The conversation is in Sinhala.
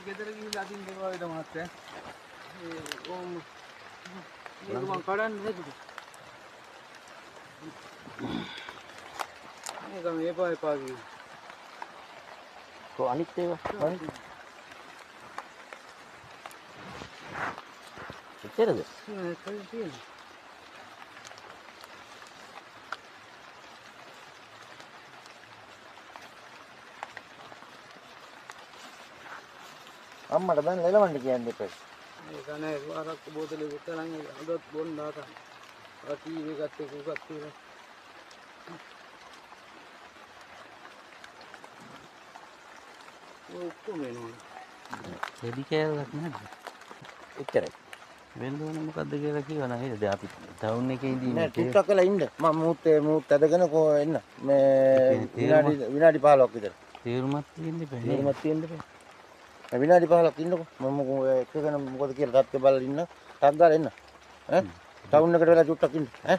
ගෙදර ගිහිල්ලා අදින්න එපා වේද මහත්තයා. ඕම් මේක මං කඩන්න නේද? මේක මේ එපා කිව්වා. කො අනිත් ඒවා එච්චරද? තියෙනවා. අම්මට දැන් ලෙලවන්න කියන්න එපා. ඒක නෑ වරක් බෝතලෙ විතරක් අදත් බොන්න ආතන. අර ටීවී එකත් එක්ක උගත් තියෙනවා. ඔක්කොම එනවා. දෙදි කෑල්ලක් නැද්ද? එච්චරයි. වෙන්න ඕනේ මොකද්ද කියලා කිව්වා නේද? දැන් අපි ටවුන් එකේ ඉඳින්නේ නෑ ටිකක් වෙලා ඉන්න. මම මූත් ඇදගෙන කො එන්න. මේ විනාඩි 15ක් විතර. තීරුමක් තියෙන්න බෑ. තීරුමක් තියෙන්න බෑ. විනාඩි 15ක් ඉන්නකො. මම එකගෙන මොකද කියලා තාත්තේ බලලා ඉන්න. ටක් ගාලා එන්න. ඈ ටවුන් එකට වෙලා චුට්ටක් ඉන්න. ඈ